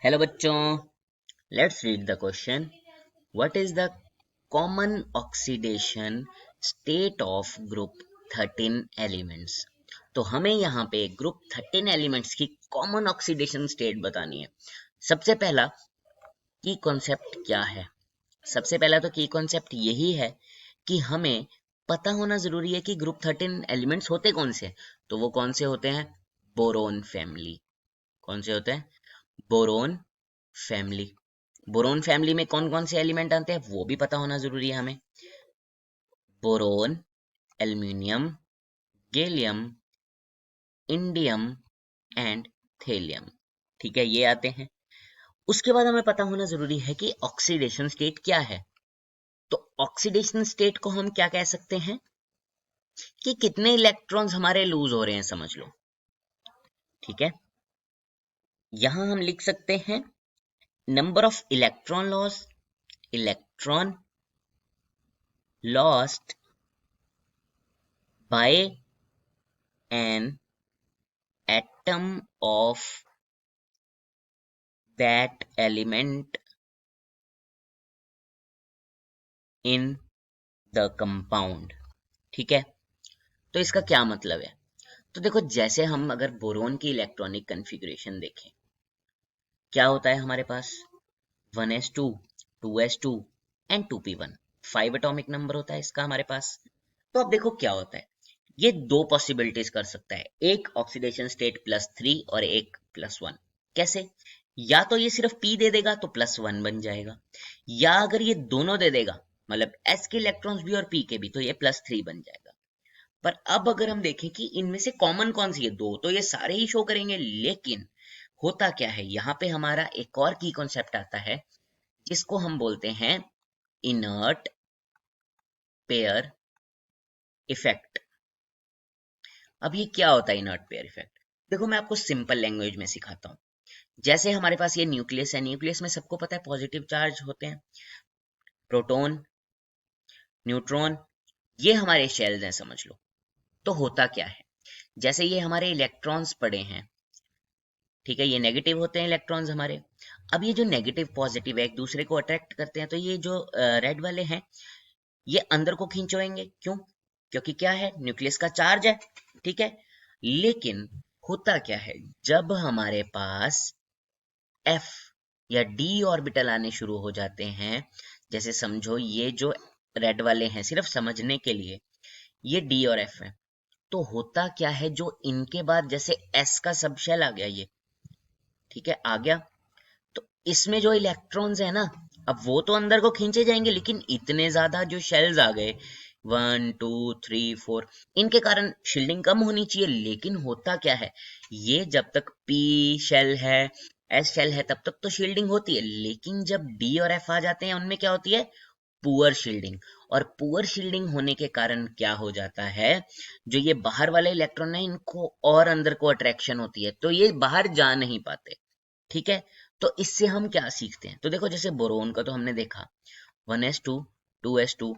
Hello बच्चों, let's read the question. What is the common oxidation state of group 13 elements. तो हमें यहाँ पे ग्रुप 13 एलिमेंट्स की कॉमन ऑक्सीडेशन स्टेट बतानी है। सबसे पहला की कॉन्सेप्ट क्या है? सबसे पहला तो की कॉन्सेप्ट यही है कि हमें पता होना जरूरी है कि ग्रुप 13 एलिमेंट्स होते कौन से हैं। तो वो कौन से होते हैं? Boron family. कौन से होते हैं? Boron family. बोरोन फैमिली में कौन कौन से एलिमेंट आते हैं वो भी पता होना जरूरी है हमें। Boron, aluminium, gallium, indium and thallium. ठीक है, ये आते हैं। उसके बाद हमें पता होना जरूरी है कि ऑक्सीडेशन स्टेट क्या है। तो ऑक्सीडेशन स्टेट को हम क्या कह सकते हैं कि कितने इलेक्ट्रॉन्स हमारे लूज हो रहे हैं, समझ लो। ठीक है, यहां हम लिख सकते हैं number of electron lost by an atom of that element in the compound। ठीक है, तो इसका क्या मतलब है? तो देखो, जैसे हम अगर बोरोन की इलेक्ट्रॉनिक कन्फिग्रेशन देखें, क्या होता है हमारे पास? 1s2, 2s2 and 2p1। 5 atomic number होता है इसका हमारे पास। तो अब देखो क्या होता है, ये दो पॉसिबिलिटीज कर सकता है, एक ऑक्सीडेशन स्टेट +3 और एक +1। कैसे? या तो ये सिर्फ p दे देगा तो +1 बन जाएगा, या अगर ये दोनों दे देगा, मतलब s के इलेक्ट्रॉन्स भी और p के भी, तो ये +3 बन जाएगा। पर अब अगर हम देखें कि इनमें से कॉमन कौन सी है, दो तो ये सारे ही शो करेंगे, लेकिन होता क्या है, यहाँ पे हमारा एक और की कॉन्सेप्ट आता है जिसको हम बोलते हैं इनर्ट पेयर इफेक्ट। अब ये क्या होता है इनर्ट पेयर इफेक्ट? देखो, मैं आपको सिंपल लैंग्वेज में सिखाता हूँ। जैसे हमारे पास ये न्यूक्लियस है, न्यूक्लियस में सबको पता है पॉजिटिव चार्ज होते हैं, प्रोटॉन, न्यूट्रॉन, ये हमारे शेल्स हैं, समझ लो। तो होता क्या है, जैसे ये हमारे इलेक्ट्रॉन्स पड़े हैं, ठीक है, ये नेगेटिव होते हैं इलेक्ट्रॉन्स हमारे। अब ये जो नेगेटिव पॉजिटिव है एक दूसरे को अट्रैक्ट करते हैं, तो ये जो रेड वाले हैं ये अंदर को खींचोएंगे। क्यों? क्योंकि क्या है, न्यूक्लियस का चार्ज है। ठीक है, लेकिन होता क्या है, जब हमारे पास F या D ऑर्बिटल आने शुरू हो जाते हैं, जैसे समझो ये जो रेड वाले हैं, सिर्फ समझने के लिए, ये D और F है, तो होता क्या है, जो इनके बाद जैसे S का सब शेल आ गया, ये ठीक है आ गया, तो इसमें जो इलेक्ट्रॉन्स है ना, अब वो तो अंदर को खींचे जाएंगे, लेकिन इतने ज्यादा जो शेल्स आ गए, 1 2 3 4, इनके कारण शील्डिंग कम होनी चाहिए। लेकिन होता क्या है, ये जब तक पी शेल है, एस शेल है, तब तक तो शील्डिंग होती है, लेकिन जब डी और एफ आ जाते हैं उनमें क्या होती है? Poor shielding. और पुअर शील्डिंग होने के कारण क्या हो जाता है, जो ये बाहर वाले इलेक्ट्रॉन है इनको और अंदर को अट्रैक्शन होती है, तो ये बाहर जा नहीं पाते। ठीक है, तो इससे हम क्या सीखते हैं? तो देखो, जैसे बोरोन का तो हमने देखा 1s2, 2s2,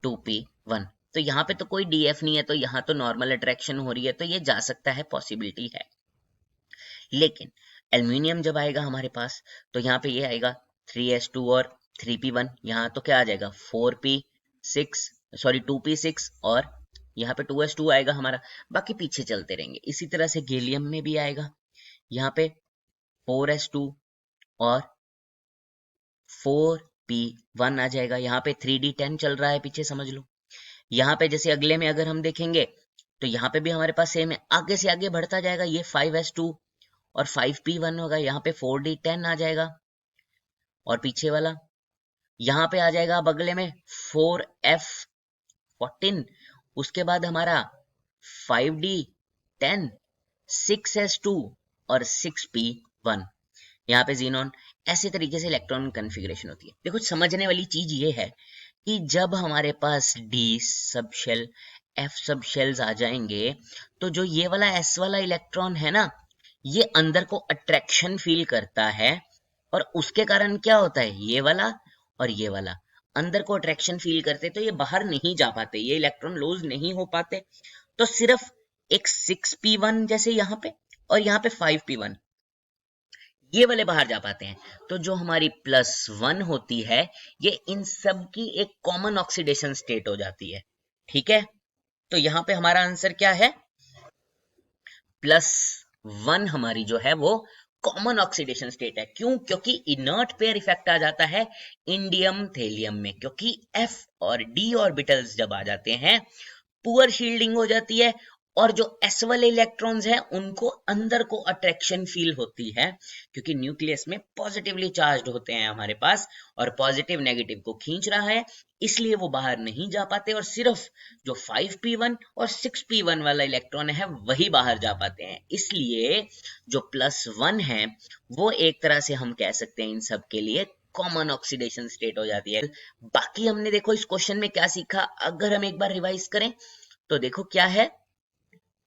2p1, तो यहाँ पे तो कोई डीएफ नहीं है, तो यहाँ तो नॉर्मल अट्रैक्शन हो रही है, तो ये जा सकता है, पॉसिबिलिटी है। लेकिन एल्यूमिनियम जब आएगा हमारे पास, तो यहाँ पे ये आएगा 3s2 और 3p1, यहाँ तो क्या आ जाएगा 4p6, सॉरी 2p6, और यहाँ पे 2s2 आएगा हमारा। बाकी पीछे चलते रहेंगे। इसी तरह से गैलियम में भी आएगा, यहाँ पे 4s2 और 4p1 आ जाएगा, यहाँ पे 3d10 चल रहा है पीछे, समझ लो। यहाँ पे जैसे अगले में अगर हम देखेंगे, तो यहाँ पे भी हमारे पास सेम है, आगे से आगे बढ़ता जाएगा, ये 5s2 और 5p1 होगा, यहाँ पे 4d10 आ जाएगा, और पीछे वाला यहाँ पे आ जाएगा अब अगले में 4f14, उसके बाद हमारा 5d10, 6s2 और 6p1, यहाँ पे जीनॉन। ऐसे तरीके से इलेक्ट्रॉन कन्फिग्रेशन होती है। देखो, समझने वाली चीज ये है कि जब हमारे पास D subshell, F subshells आ जाएंगे, तो जो ये वाला एस वाला इलेक्ट्रॉन है ना, ये अंदर को अट्रैक्शन फील करता है, और उसके कारण क्या होता है, ये वाला और ये वाला अंदर को अट्रैक्शन फील करते, तो ये बाहर नहीं जा पाते, ये इलेक्ट्रॉन लूज नहीं हो पाते। तो सिर्फ एक 6p1 जैसे यहाँ पे, और यहाँ पे 5p1, ये वाले बाहर जा पाते हैं। तो जो हमारी +1 होती है, ये इन सब की एक कॉमन ऑक्सीडेशन स्टेट हो जाती है। ठीक है, तो यहां पे हमारा आंसर क्या है, +1 हमारी जो है वो कॉमन ऑक्सीडेशन स्टेट है। क्यों? क्योंकि इनर्ट पेयर इफेक्ट आ जाता है इंडियम थेलियम में, क्योंकि F और D ऑर्बिटल्स जब आ जाते हैं, पुअर शील्डिंग हो जाती है, और जो s वाले इलेक्ट्रॉन्स हैं उनको अंदर को अट्रैक्शन फील होती है, क्योंकि न्यूक्लियस में पॉजिटिवली चार्ज्ड होते हैं हमारे पास, और पॉजिटिव नेगेटिव को खींच रहा है, इसलिए वो बाहर नहीं जा पाते, और सिर्फ जो 5p1 और 6p1 वाला इलेक्ट्रॉन है वही बाहर जा पाते हैं। इसलिए जो +1 है वो एक तरह से हम कह सकते हैं इन सब के लिए कॉमन ऑक्सीडेशन स्टेट हो जाती है। बाकी हमने देखो इस क्वेश्चन में क्या सीखा, अगर हम एक बार रिवाइज करें तो देखो क्या है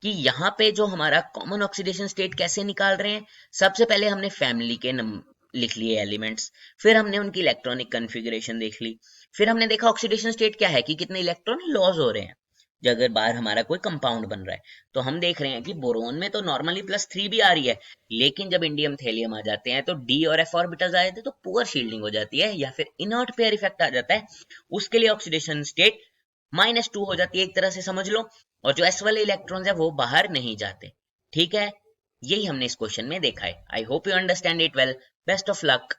कि यहाँ पे जो हमारा कॉमन ऑक्सीडेशन स्टेट कैसे निकाल रहे हैं, सबसे पहले हमने फैमिली के लिख लिए एलिमेंट्स, फिर हमने उनकी इलेक्ट्रॉनिक कॉन्फ़िगरेशन देख ली, फिर हमने देखा ऑक्सीडेशन स्टेट क्या है कि कितने इलेक्ट्रॉन लॉस हो रहे हैं जो अगर बाहर हमारा कोई कंपाउंड बन रहा है। तो हम देख रहे हैं कि बोरोन में तो नॉर्मली +3 भी आ रही है, लेकिन जब इंडियम थेलियम आ जाते हैं तो डी और एफ ऑर्बिटल्स आ जाते हैं, तो पुअर शील्डिंग हो जाती है, या फिर इनर्ट पेयर इफेक्ट आ जाता है, उसके लिए ऑक्सीडेशन स्टेट -2 हो जाती है, एक तरह से समझ लो, और जो एस वाले इलेक्ट्रॉन्स है वो बाहर नहीं जाते। ठीक है, यही हमने इस क्वेश्चन में देखा है। I hope you understand it well. Best of luck.